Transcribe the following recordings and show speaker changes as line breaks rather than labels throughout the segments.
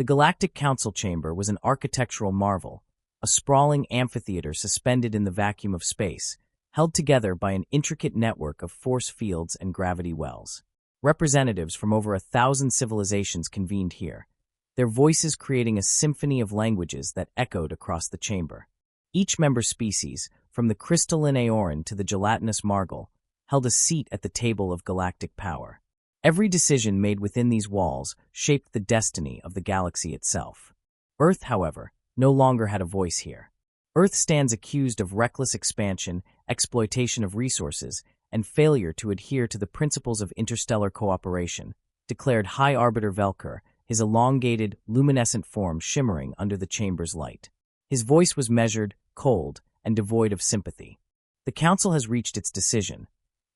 The Galactic Council Chamber was an architectural marvel, a sprawling amphitheater suspended in the vacuum of space, held together by an intricate network of force fields and gravity wells. Representatives from over 1,000 civilizations convened here, their voices creating a symphony of languages that echoed across the chamber. Each member species, from the crystalline Aeoran to the gelatinous Margal, held a seat at the table of galactic power. Every decision made within these walls shaped the destiny of the galaxy itself. Earth, however, no longer had a voice here. Earth stands accused of reckless expansion, exploitation of resources, and failure to adhere to the principles of interstellar cooperation, declared High Arbiter Velker, his elongated, luminescent form shimmering under the chamber's light. His voice was measured, cold, and devoid of sympathy. The Council has reached its decision.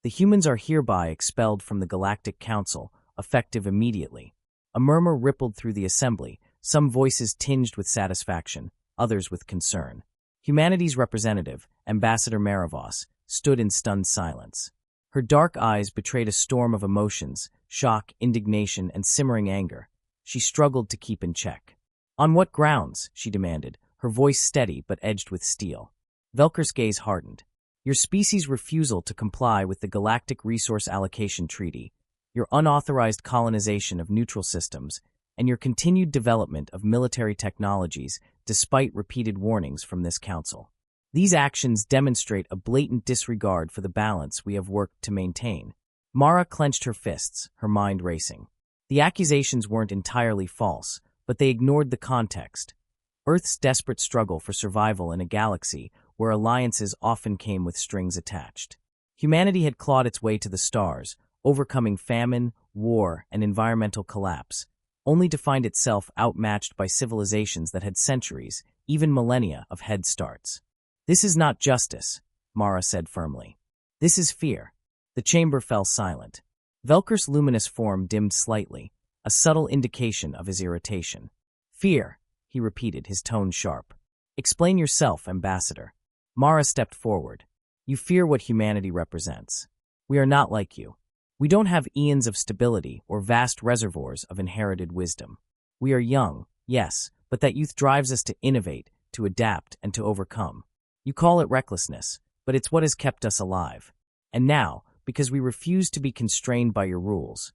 The humans are hereby expelled from the Galactic Council, effective immediately. A murmur rippled through the assembly, some voices tinged with satisfaction, others with concern. Humanity's representative, Ambassador Maravos, stood in stunned silence. Her dark eyes betrayed a storm of emotions, shock, indignation, and simmering anger. She struggled to keep in check. "On what grounds?" she demanded, her voice steady but edged with steel. Velker's gaze hardened. "Your species' refusal to comply with the Galactic Resource Allocation Treaty, your unauthorized colonization of neutral systems, and your continued development of military technologies despite repeated warnings from this council. These actions demonstrate a blatant disregard for the balance we have worked to maintain." Mara clenched her fists, her mind racing. The accusations weren't entirely false, but they ignored the context. Earth's desperate struggle for survival in a galaxy where alliances often came with strings attached. Humanity had clawed its way to the stars, overcoming famine, war, and environmental collapse, only to find itself outmatched by civilizations that had centuries, even millennia, of head starts. "This is not justice," Mara said firmly. "This is fear." The chamber fell silent. Velker's luminous form dimmed slightly, a subtle indication of his irritation. "Fear," he repeated, his tone sharp. "Explain yourself, Ambassador." Mara stepped forward. "You fear what humanity represents. We are not like you. We don't have eons of stability or vast reservoirs of inherited wisdom. We are young, yes, but that youth drives us to innovate, to adapt, and to overcome. You call it recklessness, but it's what has kept us alive. And now, because we refuse to be constrained by your rules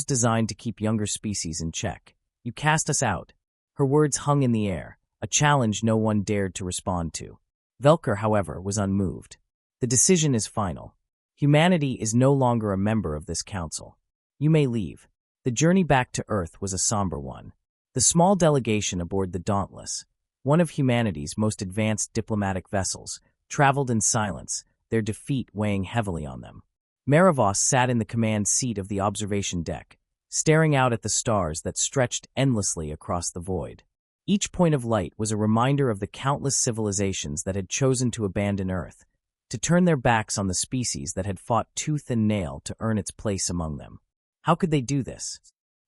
designed to keep younger species in check, you cast us out." Her words hung in the air, a challenge no one dared to respond to. Velker, however, was unmoved. "The decision is final. Humanity is no longer a member of this council. You may leave." The journey back to Earth was a somber one. The small delegation aboard the Dauntless, one of humanity's most advanced diplomatic vessels, traveled in silence, their defeat weighing heavily on them. Maravos sat in the command seat of the observation deck, staring out at the stars that stretched endlessly across the void. Each point of light was a reminder of the countless civilizations that had chosen to abandon Earth, to turn their backs on the species that had fought tooth and nail to earn its place among them. How could they do this?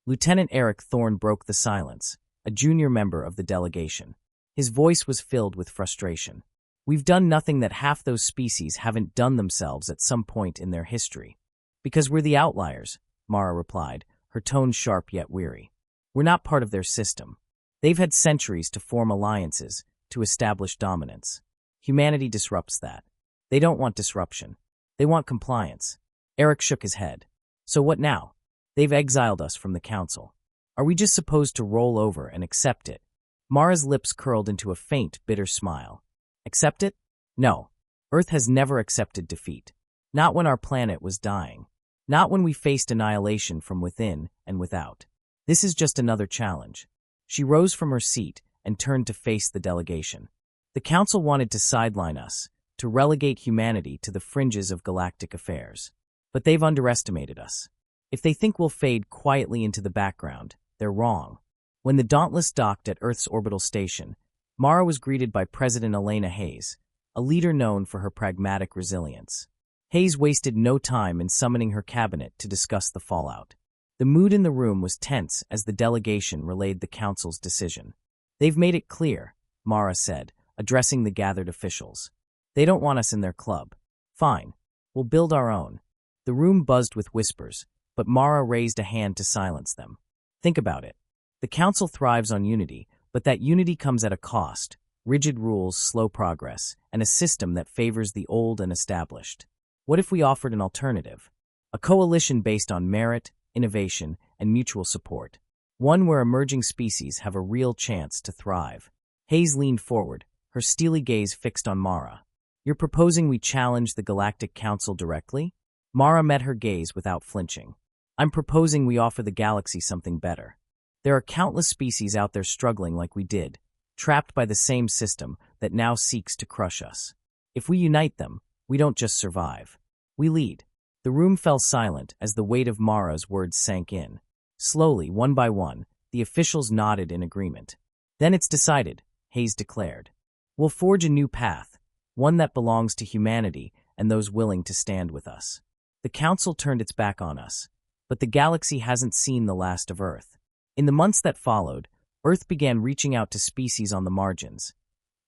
Lieutenant Eric Thorne broke the silence, a junior member of the delegation. His voice was filled with frustration. "We've done nothing that half those species haven't done themselves at some point in their history." "Because we're the outliers," Mara replied, her tone sharp yet weary. "We're not part of their system. They've had centuries to form alliances, to establish dominance. Humanity disrupts that. They don't want disruption. They want compliance." Eric shook his head. "So what now? They've exiled us from the council. Are we just supposed to roll over and accept it?" Mara's lips curled into a faint, bitter smile. "Accept it? No. Earth has never accepted defeat. Not when our planet was dying. Not when we faced annihilation from within and without. This is just another challenge." She rose from her seat and turned to face the delegation. "The council wanted to sideline us, to relegate humanity to the fringes of galactic affairs. But they've underestimated us. If they think we'll fade quietly into the background, they're wrong." When the Dauntless docked at Earth's orbital station, Mara was greeted by President Elena Hayes, a leader known for her pragmatic resilience. Hayes wasted no time in summoning her cabinet to discuss the fallout. The mood in the room was tense as the delegation relayed the council's decision. "They've made it clear," Mara said, addressing the gathered officials. "They don't want us in their club. Fine, we'll build our own." The room buzzed with whispers, but Mara raised a hand to silence them. "Think about it. The Council thrives on unity, but that unity comes at a cost: rigid rules, slow progress, and a system that favors the old and established. What if we offered an alternative? A coalition based on merit, innovation, and mutual support. One where emerging species have a real chance to thrive. Hayes leaned forward, her steely gaze fixed on Mara. You're proposing we challenge the Galactic Council directly? Mara met her gaze without flinching. I'm proposing we offer the galaxy something better. There are countless species out there struggling like we did, trapped by the same system that now seeks to crush us. If we unite them, we don't just survive. We lead. The room fell silent as the weight of Mara's words sank in. Slowly, one by one, the officials nodded in agreement. Then it's decided, Hayes declared. We'll forge a new path, one that belongs to humanity and those willing to stand with us. The Council turned its back on us, but the galaxy hasn't seen the last of Earth. In the months that followed, Earth began reaching out to species on the margins,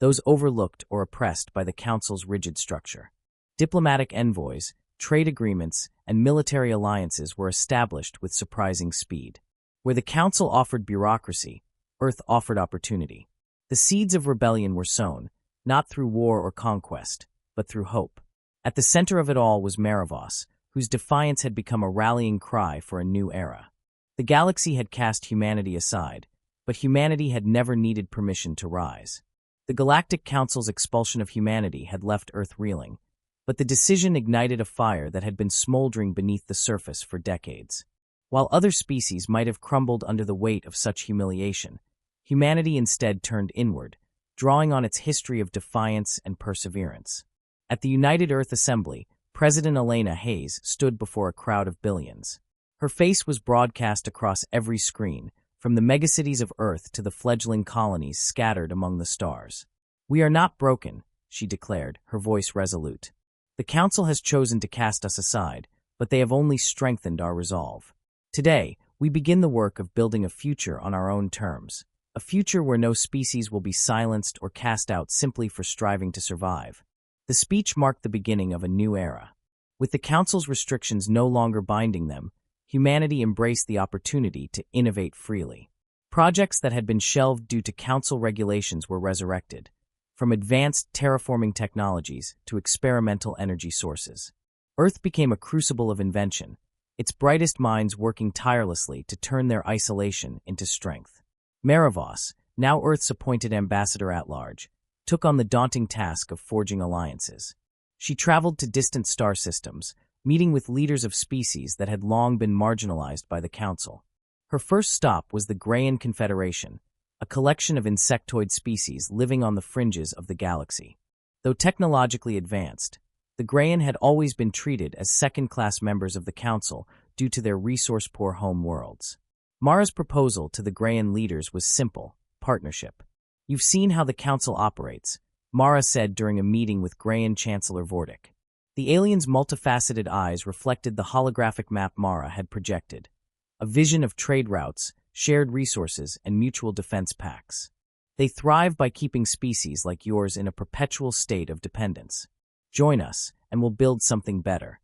those overlooked or oppressed by the Council's rigid structure. Diplomatic envoys, trade agreements, and military alliances were established with surprising speed. Where the Council offered bureaucracy, Earth offered opportunity. The seeds of rebellion were sown, not through war or conquest, but through hope. At the center of it all was Meravos, whose defiance had become a rallying cry for a new era. The galaxy had cast humanity aside, but humanity had never needed permission to rise. The Galactic Council's expulsion of humanity had left Earth reeling, but the decision ignited a fire that had been smoldering beneath the surface for decades. While other species might have crumbled under the weight of such humiliation, humanity instead turned inward, drawing on its history of defiance and perseverance. At the United Earth Assembly, President Elena Hayes stood before a crowd of billions. Her face was broadcast across every screen, from the megacities of Earth to the fledgling colonies scattered among the stars. We are not broken, she declared, her voice resolute. The Council has chosen to cast us aside, but they have only strengthened our resolve. Today, we begin the work of building a future on our own terms, a future where no species will be silenced or cast out simply for striving to survive. The speech marked the beginning of a new era. With the Council's restrictions no longer binding them, humanity embraced the opportunity to innovate freely. Projects that had been shelved due to Council regulations were resurrected, from advanced terraforming technologies to experimental energy sources. Earth became a crucible of invention, its brightest minds working tirelessly to turn their isolation into strength. Meravos, now Earth's appointed ambassador at large, took on the daunting task of forging alliances. She traveled to distant star systems, meeting with leaders of species that had long been marginalized by the Council. Her first stop was the Grayan Confederation, a collection of insectoid species living on the fringes of the galaxy. Though technologically advanced, the Grayan had always been treated as second-class members of the Council due to their resource-poor home worlds. Mara's proposal to the Grayan leaders was simple: partnership. You've seen how the Council operates, Mara said during a meeting with Grayan Chancellor Vortic. The aliens' multifaceted eyes reflected the holographic map Mara had projected, a vision of trade routes, shared resources, and mutual defense pacts. They thrive by keeping species like yours in a perpetual state of dependence. Join us, and we'll build something better.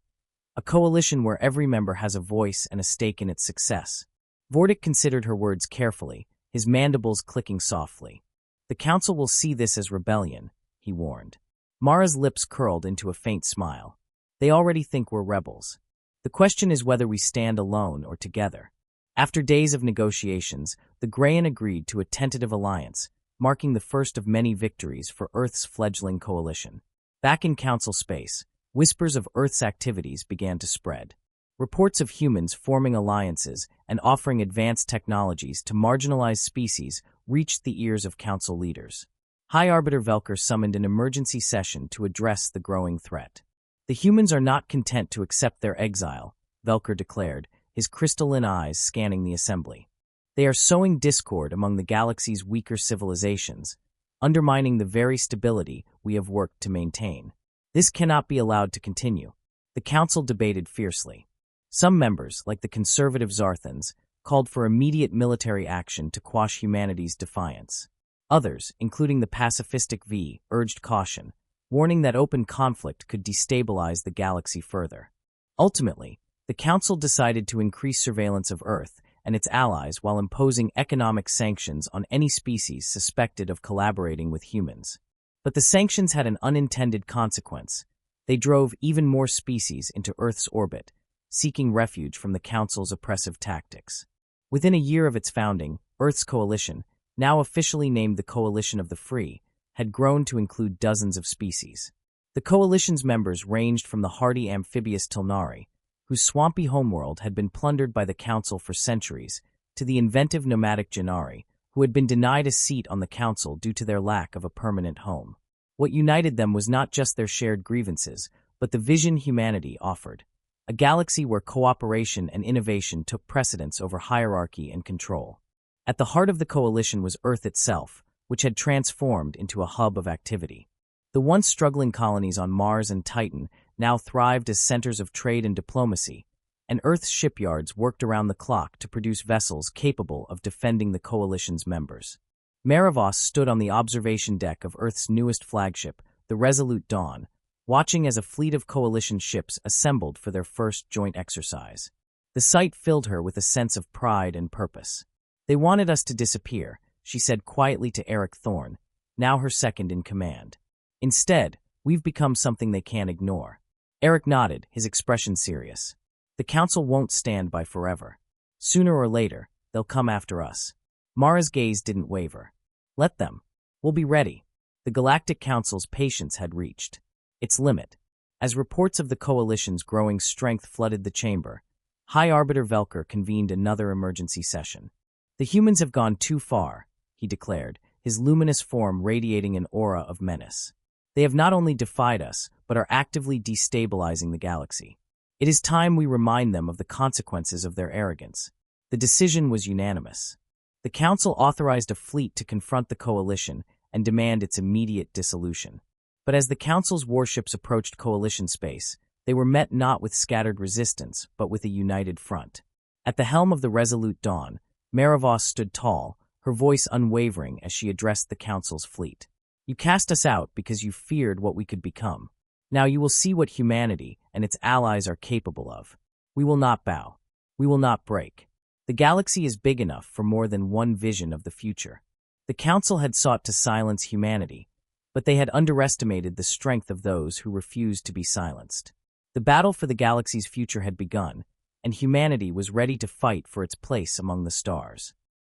A coalition where every member has a voice and a stake in its success. Vortic considered her words carefully, his mandibles clicking softly. The Council will see this as rebellion, he warned. Mara's lips curled into a faint smile. They already think we're rebels. The question is whether we stand alone or together. After days of negotiations, the Grayan agreed to a tentative alliance, marking the first of many victories for Earth's fledgling coalition. Back in Council space, whispers of Earth's activities began to spread. Reports of humans forming alliances and offering advanced technologies to marginalized species reached the ears of Council leaders. High Arbiter Velker summoned an emergency session to address the growing threat. The humans are not content to accept their exile, Velker declared, his crystalline eyes scanning the assembly. They are sowing discord among the galaxy's weaker civilizations, undermining the very stability we have worked to maintain. This cannot be allowed to continue. The Council debated fiercely. Some members, like the conservative Zarthans, called for immediate military action to quash humanity's defiance. Others, including the pacifistic V, urged caution, warning that open conflict could destabilize the galaxy further. Ultimately, the Council decided to increase surveillance of Earth and its allies while imposing economic sanctions on any species suspected of collaborating with humans. But the sanctions had an unintended consequence. They drove even more species into Earth's orbit, seeking refuge from the Council's oppressive tactics. Within a year of its founding, Earth's coalition, now officially named the Coalition of the Free, had grown to include dozens of species. The coalition's members ranged from the hardy amphibious Tilnari, whose swampy homeworld had been plundered by the Council for centuries, to the inventive nomadic Gennari, who had been denied a seat on the Council due to their lack of a permanent home. What united them was not just their shared grievances, but the vision humanity offered, a galaxy where cooperation and innovation took precedence over hierarchy and control. At the heart of the coalition was Earth itself, which had transformed into a hub of activity. The once struggling colonies on Mars and Titan now thrived as centers of trade and diplomacy, and Earth's shipyards worked around the clock to produce vessels capable of defending the coalition's members. Meravos stood on the observation deck of Earth's newest flagship, the Resolute Dawn, watching as a fleet of coalition ships assembled for their first joint exercise. The sight filled her with a sense of pride and purpose. "They wanted us to disappear," she said quietly to Eric Thorne, now her second in command. "Instead, we've become something they can't ignore." Eric nodded, his expression serious. "The Council won't stand by forever. Sooner or later, they'll come after us." Mara's gaze didn't waver. "Let them. We'll be ready." The Galactic Council's patience had reached its limit. As reports of the Coalition's growing strength flooded the chamber, High Arbiter Velker convened another emergency session. "The humans have gone too far," he declared, his luminous form radiating an aura of menace. "They have not only defied us, but are actively destabilizing the galaxy. It is time we remind them of the consequences of their arrogance." The decision was unanimous. The Council authorized a fleet to confront the Coalition and demand its immediate dissolution. But as the Council's warships approached Coalition space, they were met not with scattered resistance, but with a united front. At the helm of the Resolute Dawn, Meravos stood tall, her voice unwavering as she addressed the Council's fleet. "You cast us out because you feared what we could become. Now you will see what humanity and its allies are capable of. We will not bow. We will not break. The galaxy is big enough for more than one vision of the future." The Council had sought to silence humanity, but they had underestimated the strength of those who refused to be silenced. The battle for the galaxy's future had begun, and humanity was ready to fight for its place among the stars.